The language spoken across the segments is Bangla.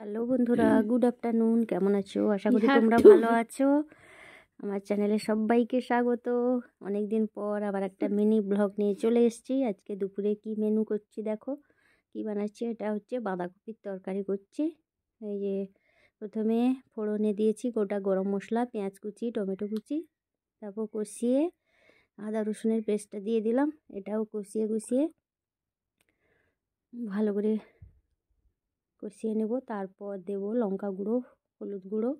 হ্যালো বন্ধুরা, গুড আফটারনুন। কেমন আছো? আশা করি তোমরা ভালো আছো। আমার চ্যানেলে সবাইকে স্বাগত। অনেক দিন পর আবার একটা মিনি ব্লগ নিয়ে চলে এসেছি। আজকে দুপুরে কি মেনু করছি দেখো, কি বানাচ্ছি। এটা হচ্ছে বাঁধাকপির তরকারি করছি। এই যে প্রথমে ফোড়নে দিয়েছি গোটা গরম মশলা, পেঁয়াজ কুচি, টমেটো কুচি, তারপর কষিয়ে আদা রসুনের পেস্টটা দিয়ে দিলাম। এটাও কষিয়ে ভালো করে কষিয়ে নেব। তারপর দেব লঙ্কা গুঁড়ো, হলুদ গুঁড়ো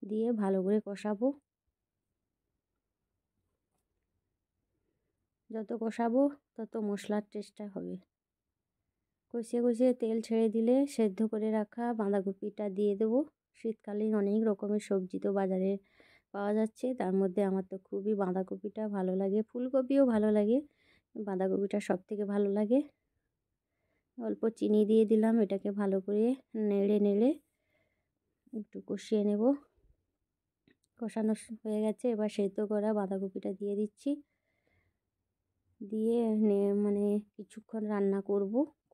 দিয়ে ভালো করে কষাবো। যত কষাবো তত মশলার টেস্টটা হবে। কষিয়ে তেল ছেড়ে দিলে সেদ্ধ করে রাখা বাঁধাকপিটা দিয়ে দেবো। শীতকালীন অনেক রকমের সবজি তো বাজারে পাওয়া যাচ্ছে, তার মধ্যে আমার তো খুবই বাঁধাকপিটা ভালো লাগে। ফুলকপিও ভালো লাগে, বাঁধাকপিটা সব থেকে ভালো লাগে। অল্প চিনি দিয়ে দিলাম। এটাকে ভালো করে নেড়ে একটু কষিয়ে নেব। কষানো হয়ে গেছে, এবার সেদ্ধ করা বাঁধাকপিটা দিয়ে দিচ্ছি। দিয়ে মানে কিছুক্ষণ রান্না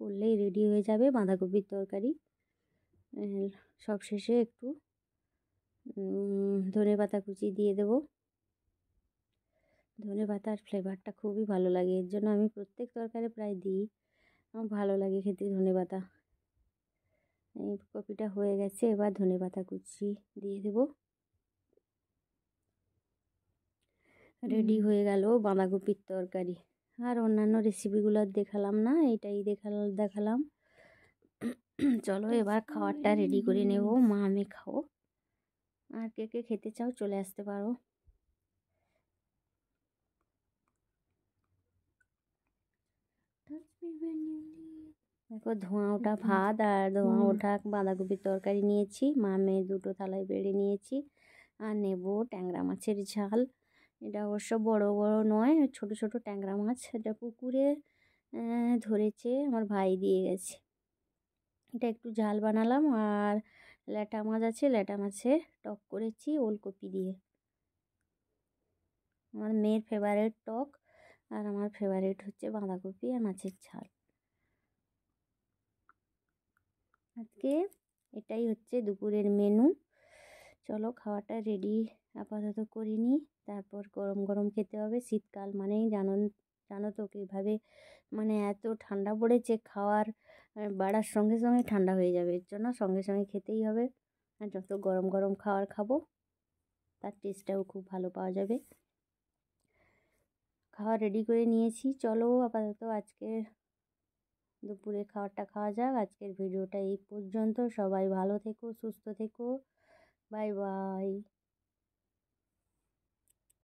করলেই রেডি হয়ে যাবে বাঁধাকপির তরকারি। সব শেষে একটু ধনেপাতা কুচি দিয়ে দেব। ধনেপাতার ফ্লেভারটা খুবই ভালো লাগে, এর জন্য আমি প্রত্যেক তরকারি প্রায় দিই। আমার ভালো লাগে খেতে ধনেপাতা। এই কপিটা হয়ে গেছে, এবার ধনেপাতা কুচি দিয়ে দেব। রেডি হয়ে গেল বাঁধাকপির তরকারি। আর অন্যান্য রেসিপিগুলো দেখালাম না, এইটাই দেখালাম। চলো এবার খাবারটা রেডি করে নেব। মা আমি খাবো, আর কে কে খেতে চাও চলে আসতে পারো। দেখো ধোঁয়া ওঠা ভাত আর ধোঁয়া ওঠা বাঁধাকপির তরকারি নিয়েছি। মা মেয়ে দুটো থালায় বেড়ে নিয়েছি। আর নেব ট্যাংরা মাছের ঝাল। এটা অবশ্য বড় বড় নয়, ছোট ছোট ট্যাংরা মাছ। এটা পুকুরে ধরেছে, আমার ভাই দিয়ে গেছে। এটা একটু ঝাল বানালাম। আর ল্যাটা মাছ আছে, ল্যাটা মাছে টক করেছি ওলকপি দিয়ে। আমার মেয়ের ফেভারিট টক, আর আমার ফেভারিট হচ্ছে বাঁধাকপি আর মাছের ঝাল। আজকে এটাই হচ্ছে দুপুরের মেনু। চলো খাওয়াটা রেডি আপাতত করে নিই, তারপর গরম গরম খেতে হবে। শীতকাল মানেই জানো তো কীভাবে, মানে এত ঠান্ডা পড়েছে, খাওয়ার বাড়ার সঙ্গে সঙ্গে ঠান্ডা হয়ে যাবে। এর জন্য সঙ্গে সঙ্গে খেতেই হবে। আর যত গরম গরম খাবার খাবো তার টেস্টটাও খুব ভালো পাওয়া যাবে। খাওয়া রেডি করে নিয়েছি, চলো আপাতত আজকের দুপুরে খাবারটা খাওয়া যাক। আজকের ভিডিওটা এই পর্যন্ত। সবাই ভালো থেকো, সুস্থ থেকো। Bye bye.